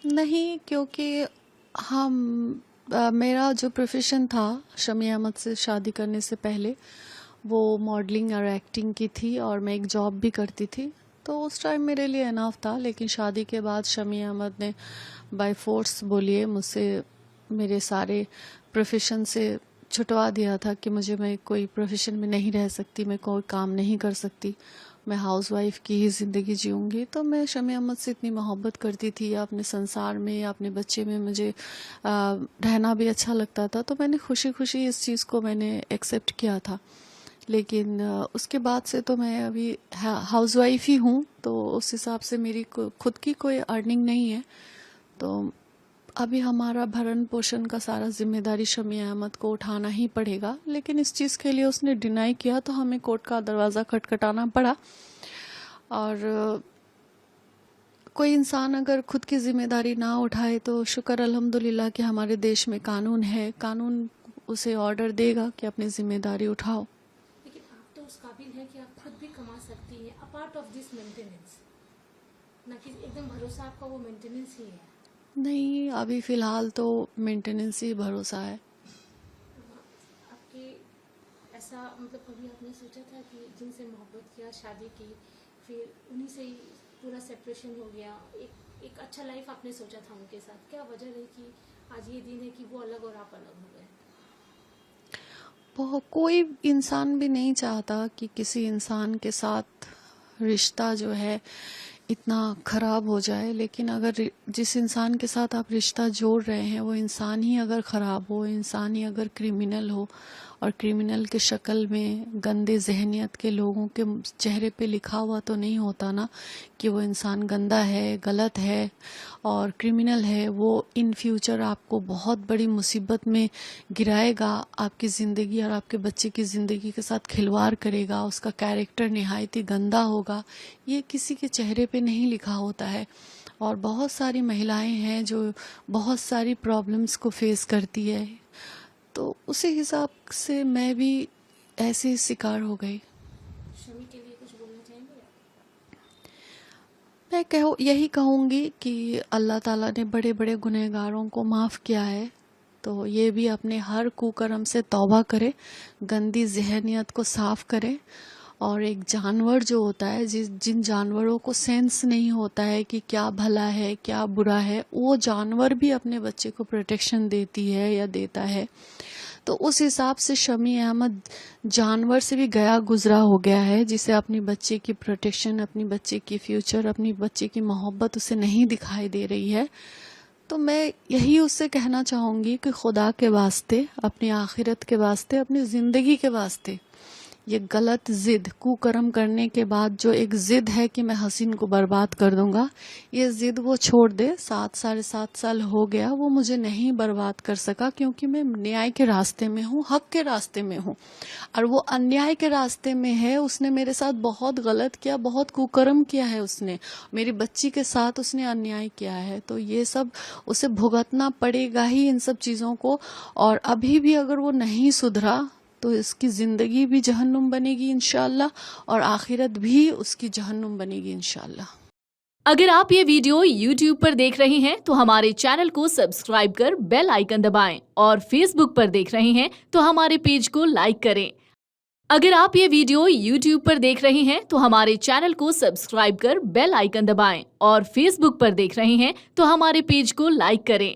नहीं, क्योंकि मेरा जो प्रोफेशन था शमी अहमद से शादी करने से पहले, वो मॉडलिंग और एक्टिंग की थी और मैं एक जॉब भी करती थी, तो उस टाइम मेरे लिए इनफ था। लेकिन शादी के बाद शमी अहमद ने बाय फोर्स बोलिए मुझसे मेरे सारे प्रोफेशन से छुटवा दिया था कि मैं कोई प्रोफेशन में नहीं रह सकती, मैं कोई काम नहीं कर सकती, मैं हाउसवाइफ की ही ज़िंदगी जीऊँगी। तो मैं शमी अहमद से इतनी मोहब्बत करती थी, या अपने संसार में या अपने बच्चे में मुझे रहना भी अच्छा लगता था, तो मैंने खुशी खुशी इस चीज़ को मैंने एक्सेप्ट किया था। लेकिन उसके बाद से तो मैं अभी हाउसवाइफ ही हूँ, तो उस हिसाब से मेरी खुद की कोई अर्निंग नहीं है। तो अभी हमारा भरण पोषण का सारा जिम्मेदारी शमी अहमद को उठाना ही पड़ेगा। लेकिन इस चीज़ के लिए उसने डिनाई किया तो हमें कोर्ट का दरवाज़ा खटखटाना पड़ा। और कोई इंसान अगर खुद की जिम्मेदारी ना उठाए तो शुक्र अल्हम्दुलिल्लाह कि हमारे देश में कानून है, कानून उसे ऑर्डर देगा कि अपनी जिम्मेदारी उठाओ। लेकिन आप तो उस काबिल है कि आप खुद भी कमा सकती हैं अपार्ट ऑफ दिस मेंटेनेंस, ना कि एकदम भरोसा आपका वो मेंटेनेंस ही है। नहीं, अभी फ़िलहाल तो मेंटेनेंस ही भरोसा है। आपके ऐसा मतलब कभी आपने सोचा था कि जिनसे मोहब्बत किया, शादी की, फिर उन्हीं से ही पूरा सेपरेशन हो गया, एक अच्छा लाइफ आपने सोचा था उनके साथ, क्या वजह रही कि आज ये दिन है कि वो अलग और आप अलग हो गए? कोई इंसान भी नहीं चाहता कि किसी इंसान के साथ रिश्ता जो है इतना खराब हो जाए। लेकिन अगर जिस इंसान के साथ आप रिश्ता जोड़ रहे हैं वो इंसान ही अगर ख़राब हो, इंसान ही अगर क्रिमिनल हो, और क्रिमिनल के शक्ल में गंदे जहनियत के लोगों के चेहरे पे लिखा हुआ तो नहीं होता ना कि वो इंसान गंदा है, गलत है और क्रिमिनल है, वो इन फ्यूचर आपको बहुत बड़ी मुसीबत में गिराएगा, आपकी ज़िंदगी और आपके बच्चे की ज़िंदगी के साथ खिलवाड़ करेगा, उसका कैरेक्टर निहायत ही गंदा होगा, ये किसी के चेहरे पे नहीं लिखा होता है। और बहुत सारी महिलाएं हैं जो बहुत सारी प्रॉब्लम्स को फेस करती है, तो उसी हिसाब से मैं भी ऐसे ही शिकार हो गई। शमी के लिए कुछ बोलना चाहेंगे? मैं यही कहूँगी कि अल्लाह ताला ने बड़े बड़े गुनहगारों को माफ़ किया है, तो ये भी अपने हर कुकर्म से तौबा करे, गंदी जहनियत को साफ करे। और एक जानवर जो होता है, जिन जानवरों को सेंस नहीं होता है कि क्या भला है क्या बुरा है, वो जानवर भी अपने बच्चे को प्रोटेक्शन देती है या देता है। तो उस हिसाब से शमी अहमद जानवर से भी गया गुजरा हो गया है, जिसे अपनी बच्चे की प्रोटेक्शन, अपनी बच्चे की फ्यूचर, अपनी बच्चे की मोहब्बत उसे नहीं दिखाई दे रही है। तो मैं यही उससे कहना चाहूँगी कि खुदा के वास्ते, अपनी आखिरत के वास्ते, अपनी ज़िंदगी के वास्ते, ये गलत जिद, कुकर्म करने के बाद जो एक जिद है कि मैं हसीन को बर्बाद कर दूंगा, ये जिद वो छोड़ दे। 7-7.5 साल हो गया, वो मुझे नहीं बर्बाद कर सका, क्योंकि मैं न्याय के रास्ते में हूँ, हक के रास्ते में हूँ, और वो अन्याय के रास्ते में है। उसने मेरे साथ बहुत गलत किया, बहुत कुकर्म किया है, उसने मेरी बच्ची के साथ उसने अन्याय किया है। तो ये सब उसे भुगतना पड़ेगा ही, इन सब चीज़ों को। और अभी भी अगर वो नहीं सुधरा तो इसकी ज़िंदगी भी जहन्नुम बनेगी इंशाअल्लाह, और आखिरत भी उसकी जहन्नुम बनेगी इंशाअल्लाह। अगर आप ये वीडियो YouTube पर देख रहे हैं तो हमारे चैनल को सब्सक्राइब कर बेल आइकन दबाएं, और Facebook पर देख रहे हैं तो हमारे पेज को लाइक करें। अगर आप ये वीडियो YouTube पर देख रहे हैं तो हमारे चैनल को सब्सक्राइब कर बेल आइकन दबाएं, और Facebook पर देख रहे हैं तो हमारे पेज को लाइक करें।